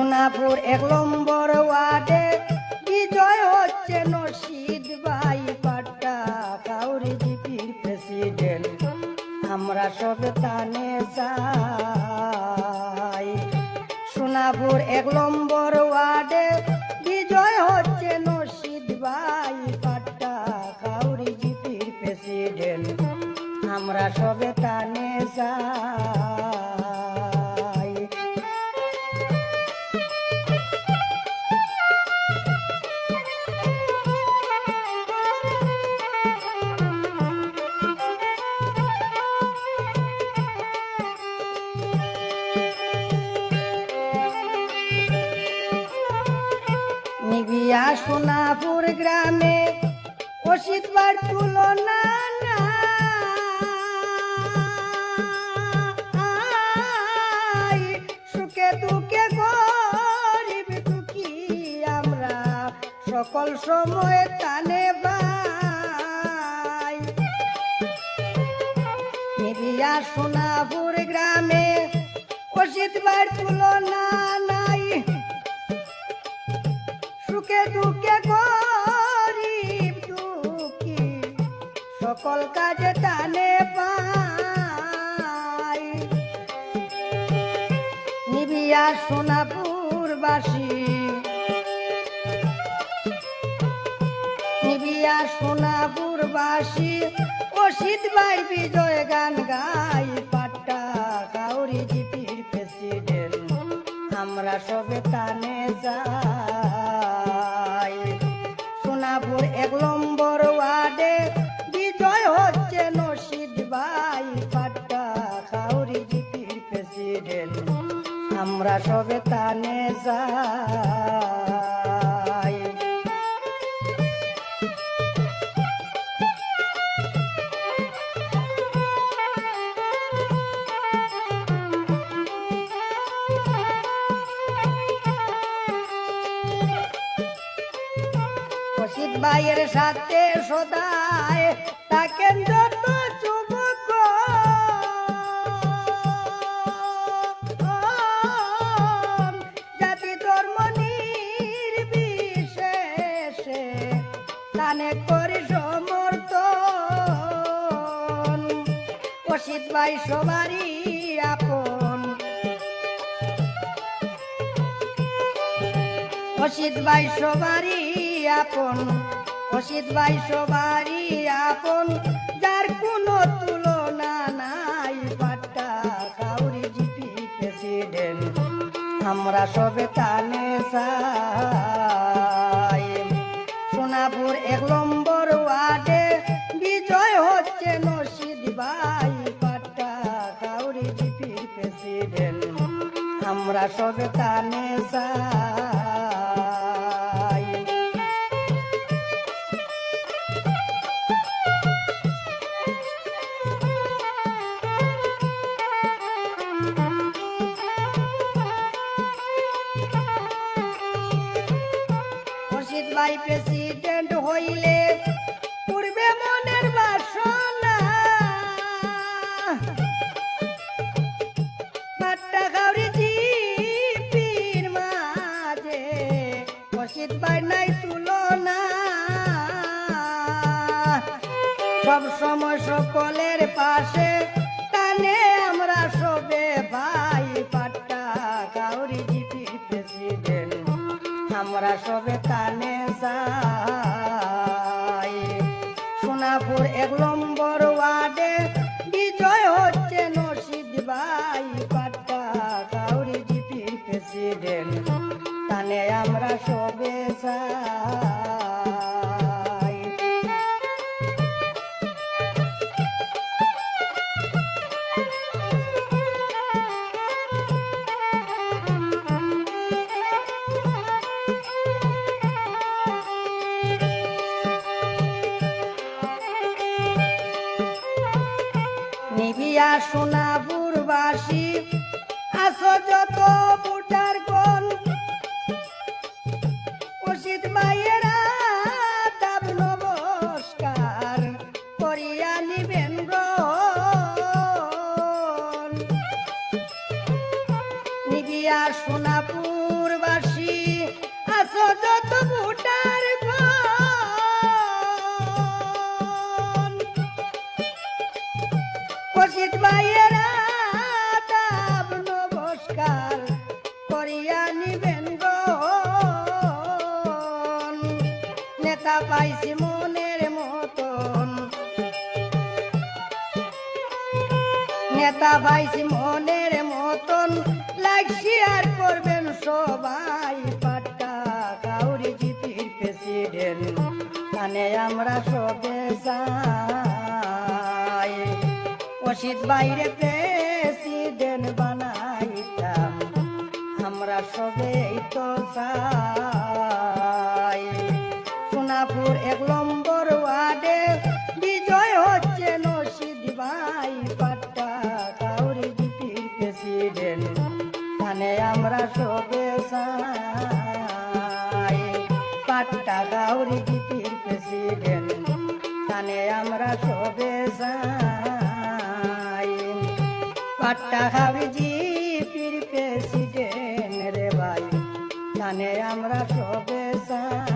সোনাপুর ১ নম্বর ওয়ার্ডে বিজয় হচ্ছে নরশিদ ভাই পাট্টা কাউরি জিপির প্রেসিডেন্ট আমরা সব তানে চাই। সোনাপুর ১ নম্বর ওয়ার্ডে বিজয় হচ্ছে নরশিদ ভাই পাট্টা কাউরি জিপির প্রেসিডেন্ট আমরা সব তানে চাই। নিবিয়া সোনাপুর গ্রামে অসিত বার তুলনা নাই, সুখে দুঃখে গরিব দুঃখী আমরা সকল সময় তানে ভাই। নিবিয়া সোনাপুর গ্রামে অসিত বার তুলনা নাই, সুখে দুঃখে গরিব দুঃখী সকল কাজে তানে পাই। নিবিয়া সোনাপুরবাসী নিবিয়া সোনাপুরবাসী অসিত ভাই বিজয় গান গাই পাট্টা কাউরি জিপির প্রেসিডেন্ট আমরা সবে তানে যাই। সোনাপুর ১ নম্বর ওয়ার্ডে বিজয় হচ্ছে নরশিদ ভাই পাট্টা কাউরি জিপির প্রেসিডেন্ট আমরা সবে তানে যাই। অসিত ভাইয়ের সাথে সদায় থাকেন যত যুবক, জাতি ধর্ম নির্বিশেষে তানে করি সমর্থন। অসিত ভাই সবারই আপন, অসিত ভাই সবারই আপন, অসিত ভাই সবারই আপন, যার কোনো তুলনা নাই পাট্টা কাউরি জিপি প্রেসিডেন্ট আমরা সবে তানে চাই। সোনাপুর ১ নম্বর ওয়ার্ডে বিজয় হচ্ছে নরশিদ ভাই পাট্টা কাউরি জিপির প্রেসিডেন্ট আমরা সবে তানে চাই। অসিত ভাই প্রেসিডেন্ট হইলে পূর্বে মনের বাসনা পাট্টা কাউরি জিপির মাঝে অসিত ভাই নাই তুলনা। সব সময় সকলের পাশে টানে আমরা সবে ভাই পাট্টা কাউরি জিপির প্রেসিডেন্ট আমরা সবে তানে চাই। সোনাপুর ১ নম্বর ওয়ার্ডে বিজয় হচ্ছে নরশিদ ভাই পাট্টা কাউরি জিপির প্রেসিডেন্ট তানে আমরা সবে চাই। নিবিয়া সোনাপুরবাসী আসো যত ভোটার কোন অসিত ভাইয়েরা তাব নমস্কার করিয়া নিবেন গ্রহণ। নিবিয়া সোনাপুর নেতা ভাইস মনের মতন লাগছি আর করবেন সবাই পাট্টা কাউরি জিপির প্রেসিডেন্ট মানে আমরা সবে চাই অসিত বাইরে প্রেসিডেন্ট বানাইতাম আমরা সবেই তো চাই সোনাপুর 1 নম্বর ওয়ার্ডে বিজয় হচ্ছে নসিদ ভাই পাট্টা কাউরি জিপির প্রেসিডেন্ট মানে আমরা সবে চাই পাট্টা কাউরি জিপির প্রেসিডেন্ট মানে আমরা সবে চাই পাট্টা কাউরি জিপির প্রেসিডেন্ট রে ভাই মানে আমরা সবে চাই